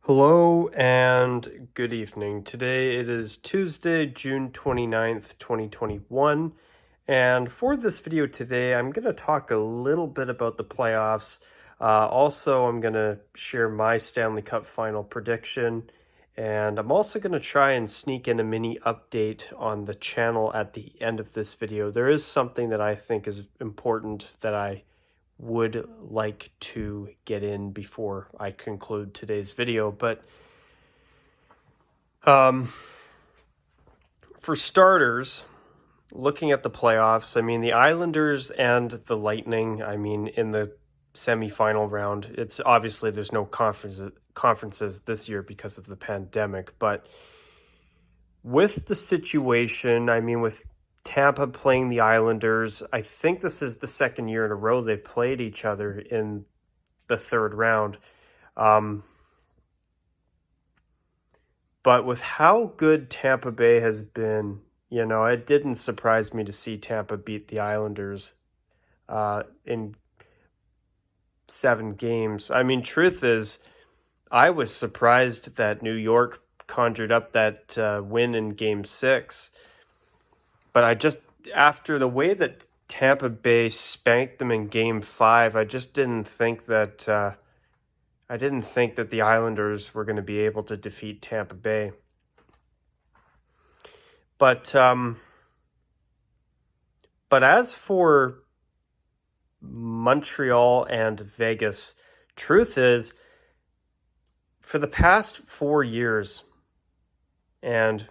Hello and good evening. Today it is Tuesday, June 29th, 2021. And for this video today, I'm going to talk a little bit about the playoffs. Also, I'm going to share my Stanley Cup final prediction. And I'm also going to try and sneak in a mini update on the channel at the end of this video. There is something that I think is important that I would like to get in before I conclude today's video. But for starters, looking at the playoffs, I mean, the Islanders and the Lightning, I mean, in the semifinal round, it's obviously there's no conferences this year because of the pandemic, but with the situation, I mean, with Tampa playing the Islanders, I think this is the second year in a row they played each other in the third round. But with how good Tampa Bay has been, it didn't surprise me to see Tampa beat the Islanders in 7 games. I mean, truth is, I was surprised that New York conjured up that win in Game 6. But after the way that Tampa Bay spanked them in Game 5, I just didn't think that the Islanders were going to be able to defeat Tampa Bay. But as for Montreal and Vegas, truth is, for the past 4 years, and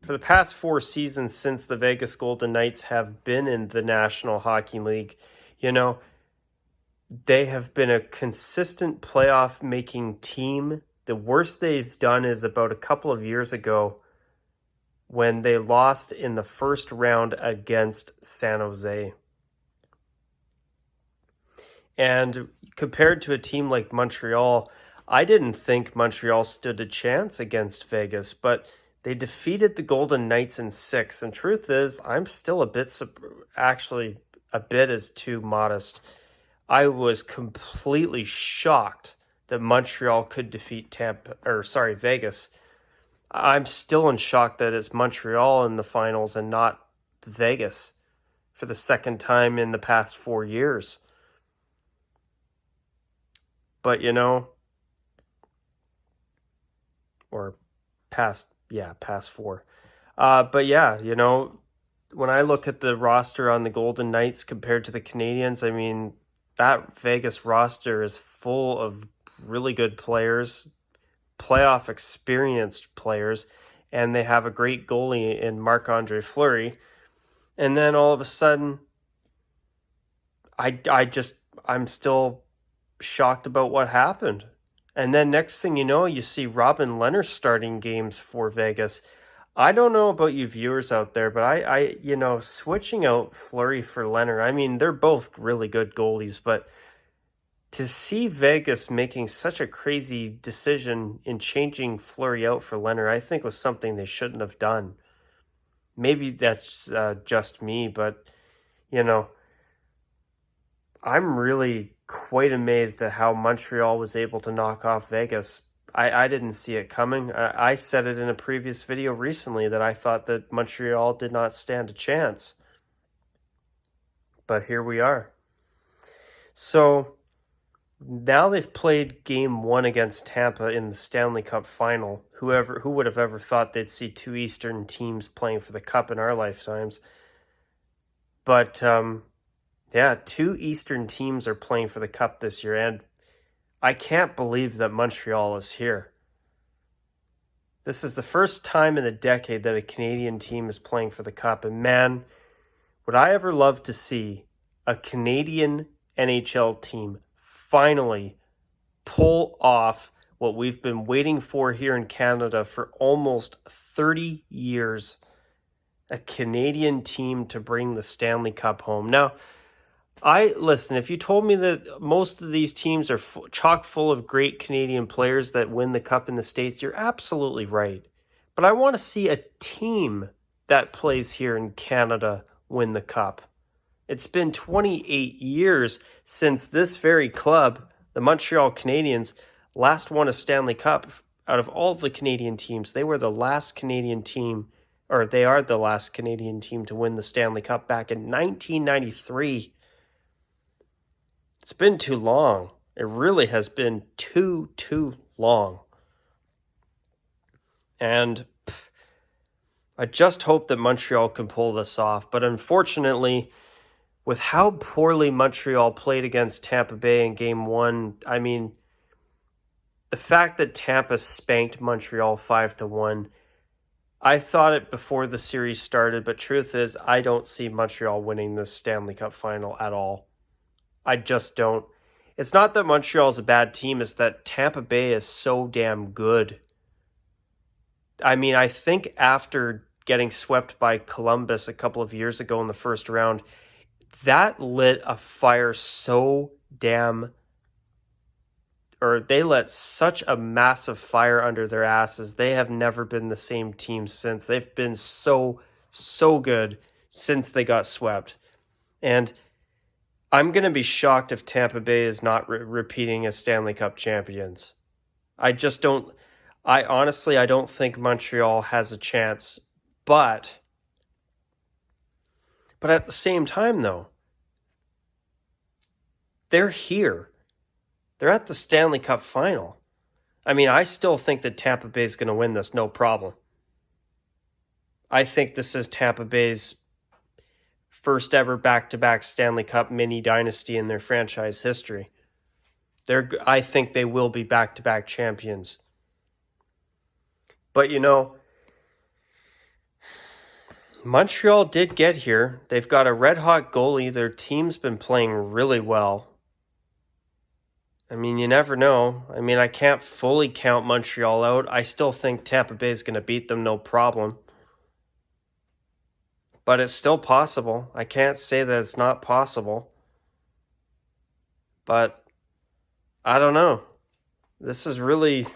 for the past 4 seasons since the Vegas Golden Knights have been in the National Hockey League, they have been a consistent playoff-making team. The worst they've done is about a couple of years ago when they lost in the first round against San Jose. And compared to a team like Montreal, I didn't think Montreal stood a chance against Vegas, but they defeated the Golden Knights in 6. And truth is, I'm still a bit is too modest. I was completely shocked that Montreal could defeat Vegas. I'm still in shock that it's Montreal in the finals and not Vegas for the second time in the past 4 years. But, or past 4. But yeah, when I look at the roster on the Golden Knights compared to the Canadiens, I mean, that Vegas roster is full of really good players, playoff experienced players, and they have a great goalie in Marc-Andre Fleury. And then all of a sudden, I'm still shocked about what happened. And then next thing you know, you see Robin Lehner starting games for Vegas. I don't know about you viewers out there, but I switching out Fleury for Lehner, I mean, they're both really good goalies, but to see Vegas making such a crazy decision in changing Fleury out for Lehner, I think was something they shouldn't have done. Maybe that's just me, but, I'm really quite amazed at how Montreal was able to knock off Vegas. I didn't see it coming. I said it in a previous video recently that I thought that Montreal did not stand a chance. But here we are. So now they've played Game 1 against Tampa in the Stanley Cup final. Who would have ever thought they'd see 2 Eastern teams playing for the Cup in our lifetimes? But 2 Eastern teams are playing for the Cup this year, and I can't believe that Montreal is here. This is the first time in a decade that a Canadian team is playing for the Cup, and man, would I ever love to see a Canadian NHL team finally pull off what we've been waiting for here in Canada for almost 30 years. A Canadian team to bring the Stanley Cup home. Now, listen, if you told me that most of these teams are chock full of great Canadian players that win the Cup in the States, you're absolutely right. But I want to see a team that plays here in Canada win the Cup. It's been 28 years since this very club, the Montreal Canadiens, last won a Stanley Cup. Out of all the Canadian teams, they were the last Canadian team, or they are the last Canadian team to win the Stanley Cup back in 1993. It's been too long. It really has been too long. And I just hope that Montreal can pull this off. But unfortunately, with how poorly Montreal played against Tampa Bay in Game 1, I mean, the fact that Tampa spanked Montreal 5-1, I thought it before the series started, but truth is, I don't see Montreal winning this Stanley Cup final at all. I just don't. It's not that Montreal's a bad team, it's that Tampa Bay is so damn good. I mean, I think after getting swept by Columbus a couple of years ago in the first round, that lit a fire so damn, or they let such a massive fire under their asses. They have never been the same team since. They've been so good since they got swept. And I'm going to be shocked if Tampa Bay is not repeating as Stanley Cup champions. I just don't, I don't think Montreal has a chance. But at the same time, though, they're here. They're at the Stanley Cup final. I mean, I still think that Tampa Bay is going to win this, no problem. I think this is Tampa Bay's first ever back-to-back Stanley Cup mini dynasty in their franchise history. I think they will be back-to-back champions. But, you know, Montreal did get here. They've got a red-hot goalie. Their team's been playing really well. I mean, you never know. I mean, I can't fully count Montreal out. I still think Tampa Bay is going to beat them, no problem. But it's still possible. I can't say that it's not possible. But I don't know. This is really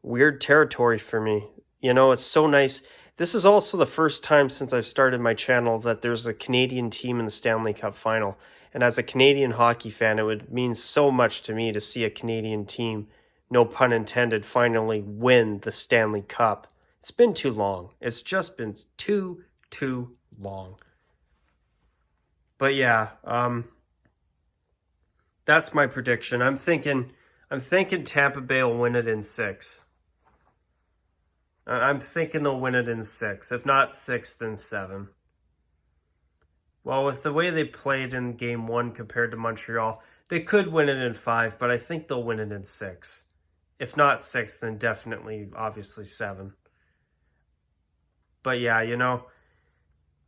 weird territory for me. You know, it's so nice. This is also the first time since I've started my channel that there's a Canadian team in the Stanley Cup final. And as a Canadian hockey fan, it would mean so much to me to see a Canadian team, no pun intended, finally win the Stanley Cup. It's been too long. It's just been too long. But yeah, that's my prediction. I'm thinking Tampa Bay will win it in 6. I'm thinking they'll win it in 6. If not 6, then 7. Well, with the way they played in Game 1 compared to Montreal, they could win it in 5, but I think they'll win it in 6. If not 6, then definitely, obviously, 7. But yeah, you know,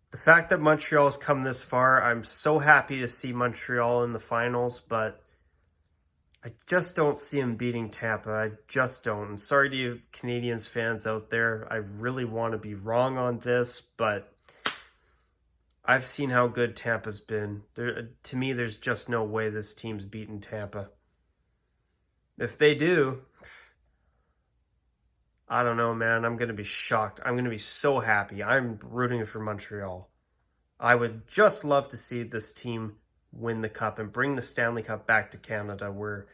the fact that Montreal's come this far, I'm so happy to see Montreal in the finals, but I just don't see them beating Tampa. I just don't. And sorry to you Canadiens fans out there. I really want to be wrong on this, but I've seen how good Tampa's been. To me, there's just no way this team's beaten Tampa. If they do, I don't know, man. I'm going to be shocked. I'm going to be so happy. I'm rooting for Montreal. I would just love to see this team win the cup and bring the Stanley Cup back to Canada, where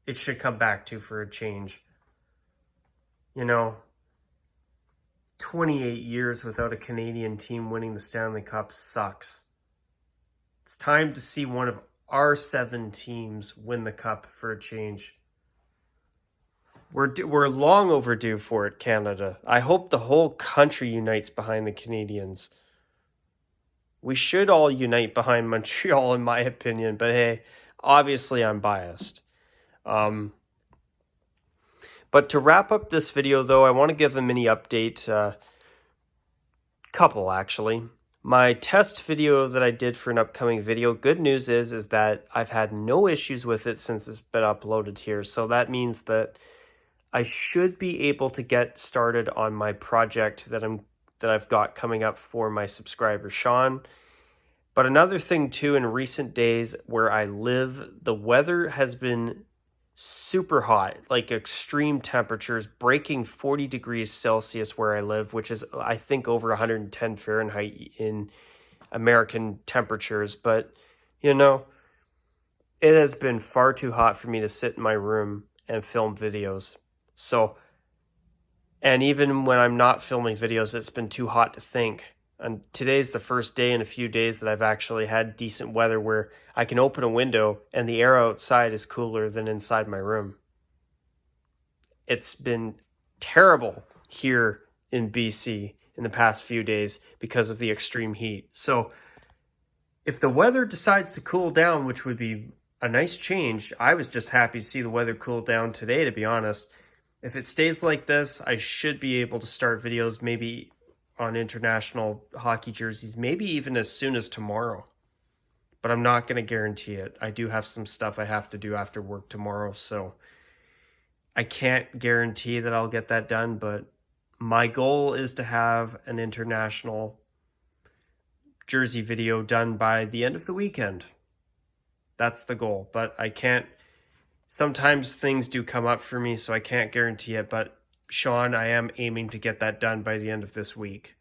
it should come back to for a change. You know, 28 years without a Canadian team winning the Stanley Cup sucks. It's time to see one of our 7 teams win the cup for a change. We're long overdue for it, Canada. I hope the whole country unites behind the Canadians. We should all unite behind Montreal, in my opinion, but hey, obviously I'm biased. But to wrap up this video, though, I want to give a mini update. Couple, actually. My test video that I did for an upcoming video, good news is that I've had no issues with it since it's been uploaded here. So that means that I should be able to get started on my project that I've got coming up for my subscriber, Sean. But another thing, too, in recent days where I live, the weather has been super hot, like extreme temperatures, breaking 40 degrees Celsius where I live, which is, I think, over 110 Fahrenheit in American temperatures, but, you know, it has been far too hot for me to sit in my room and film videos. So, and even when I'm not filming videos, it's been too hot to think. And today's the first day in a few days that I've actually had decent weather where I can open a window and the air outside is cooler than inside my room. It's been terrible here in BC in the past few days because of the extreme heat. So if the weather decides to cool down, which would be a nice change, I was just happy to see the weather cool down today, to be honest. If it stays like this, I should be able to start videos maybe on international hockey jerseys, maybe even as soon as tomorrow. But I'm not going to guarantee it. I do have some stuff I have to do after work tomorrow, so I can't guarantee that I'll get that done, but my goal is to have an international jersey video done by the end of the weekend. That's the goal, but I can't. Sometimes things do come up for me, so I can't guarantee it, but Sean, I am aiming to get that done by the end of this week.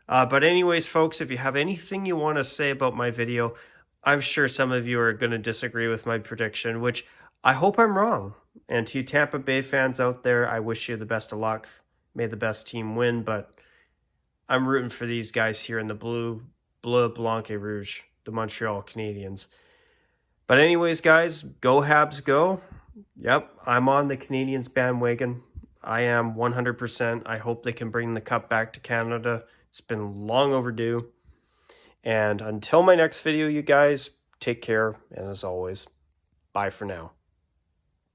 But anyways, folks, if you have anything you want to say about my video, I'm sure some of you are going to disagree with my prediction, which I hope I'm wrong. And to you Tampa Bay fans out there, I wish you the best of luck. May the best team win, but I'm rooting for these guys here in the Bleu Blanc et Rouge, the Montreal Canadiens. But anyways, guys, go Habs, go. Yep, I'm on the Canadiens bandwagon. I am 100%. I hope they can bring the cup back to Canada. It's been long overdue. And until my next video, you guys, take care. And as always, bye for now.